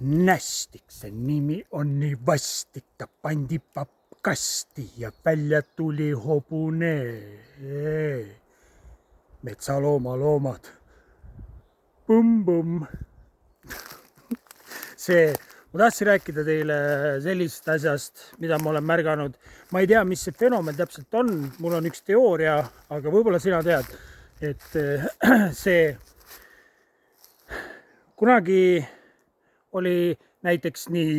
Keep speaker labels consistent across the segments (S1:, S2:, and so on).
S1: Nästik, see nimi on nii vastik, ta pandi pappkasti ja välja tuli hobune. Metsaloomad. Pumm. Ma tahtsin rääkida teile sellist asjast, mida ma olen märganud. Ma ei tea, mis see fenomen täpselt on. Mul on üks teooria, aga võib-olla sina tead, et see kunagi oli näiteks nii,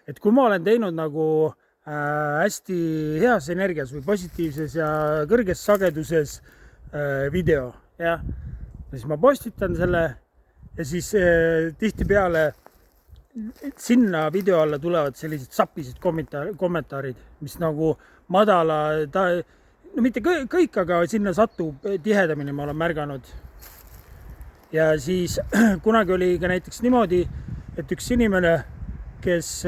S1: et kui ma olen teinud nagu hästi heas energias või positiivses ja kõrges sageduses video, siis ma postitan selle ja siis tihtipeale sinna video alla tulevad sellised sapised kommentaarid, mis nagu madala, no mitte kõik, aga sinna satub tihedamini, ma olen märganud. Ja siis kunagi oli ka näiteks niimoodi, et üks inimene, kes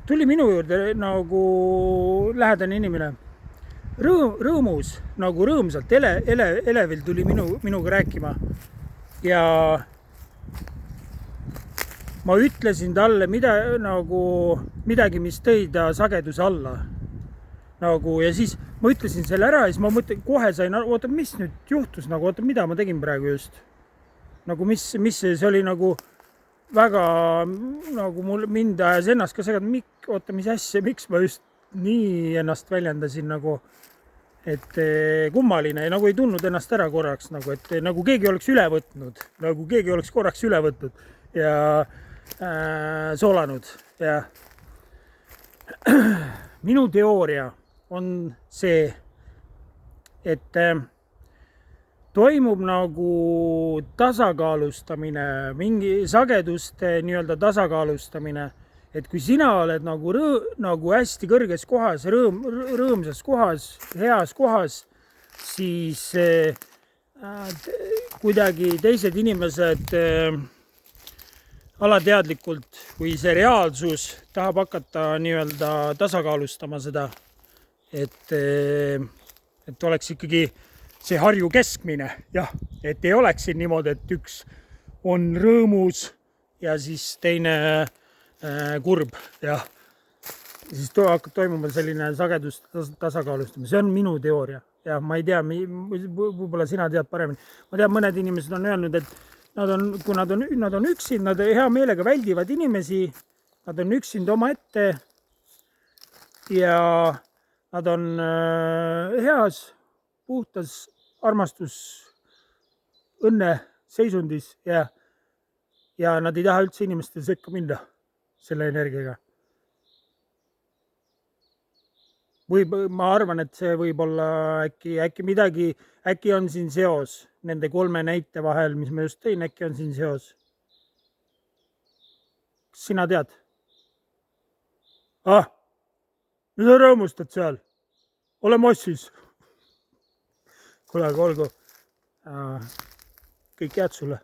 S1: tuli minu juurde nagu lähedane inimene, rõõmus, nagu rõõmsalt, elevil tuli minuga rääkima ja ma ütlesin talle midagi, mis tõi ta sageduse alla. Ja siis ma ütlesin selle ära ja siis ma kohe sain aru, oota, mis nüüd juhtus, mida ma tegin praegu just. Mis see oli nagu väga, mind ajas ennast ka segad, oota, mis asja, miks ma just nii ennast väljendasin et kummaline ja ei tundnud ennast ära korraks, et keegi oleks üle võtnud, keegi oleks korraks üle võtnud ja soolanud ja minu teooria on see, et toimub nagu tasakaalustamine, mingi sageduste nii-öelda tasakaalustamine, et kui sina oled nagu hästi kõrges kohas, rõõmsas kohas, heas kohas, siis kuidagi teised inimesed alateadlikult, kui see reaalsus tahab hakata nii-öelda tasakaalustama seda, et oleks ikkagi see Harju keskmine, et ei oleks siin niimoodi, et üks on rõõmus ja siis teine kurb, siis hakkab toimuma selline sagedus tasakaalustamine. See on minu teooria ja ma ei tea, võib-olla sina tead paremini. Ma tean, mõned inimesed on öelnud, et kui nad on üksinda, nad hea meelega väldivad inimesi, nad on üksinda oma ette ja nad on heas, puhtas armastus, õnne seisundis ja nad ei taha üldse inimeste sekka minna selle energiaga. Ma arvan, et see võib olla äkki midagi, äkki on siin seos nende 3 näite vahel, mis ma just tõin, äkki on siin seos. Kas sina tead? Mis sa rõõmustad seal? Ole mossis. Kuule, aga olgu. Kõik head sulle.